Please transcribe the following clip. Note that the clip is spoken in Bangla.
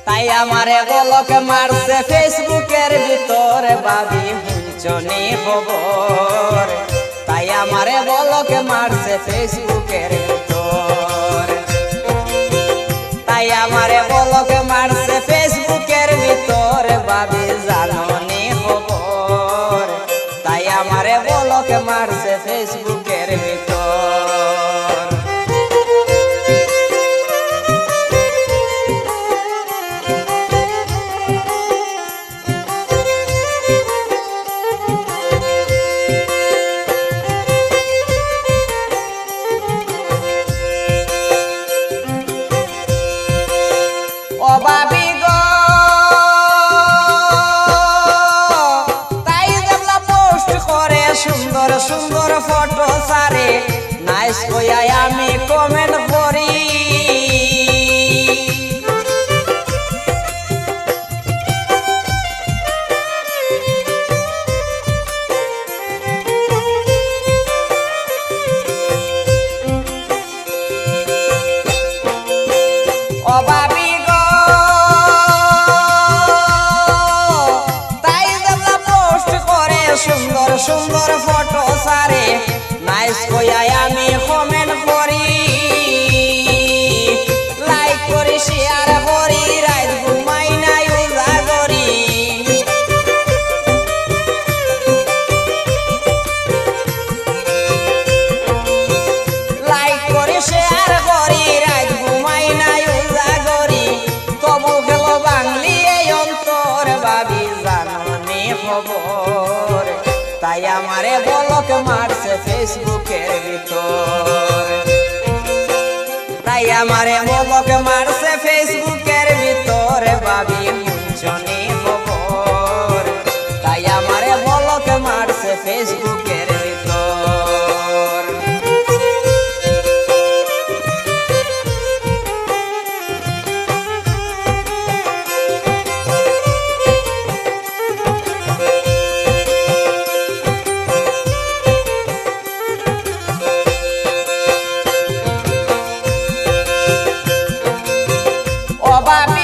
তাই আমারে বলক মারছে ফেসবুকের ভিতরে ভাবি হুঁচনি খবর। তাই আমারে বলক মারছে ফেসবুকের ভিতর। তাই আমারে বলক মারছে ফেসবুকের ভিতর ভাবি জাননি খবর। তাই আমারে বলক মারছে ফেসবুকের ভিতর। অভাবী গো তাই দেখলা পোস্ট করে সুন্দর সুন্দর ফটো সারে নাইস কইয়াই আমি কমেন্ট করি। অভাবী সুন্দর সুন্দর ফটো সারে নাইস কইয়াই আমি কমেন্ট করি। লাইক করি শেয়ার করি রাত ঘুমাই নাই উজাগরি। লাইক করি শেয়ার করি রাত ঘুমাই নাই উজাগরি। তবু গেল বাংলি এই অন্তর ভাবি জাননি খবর। তাই আমারে বলক মারছে ফেসবুকের ভিতর। তাই আমারে বলক মারছে ফেসবুকের ভিতর ভাবি হুঁচনি খবর। তাই আমারে বলক মারছে ফেসবুকের ভিতর। অভাবী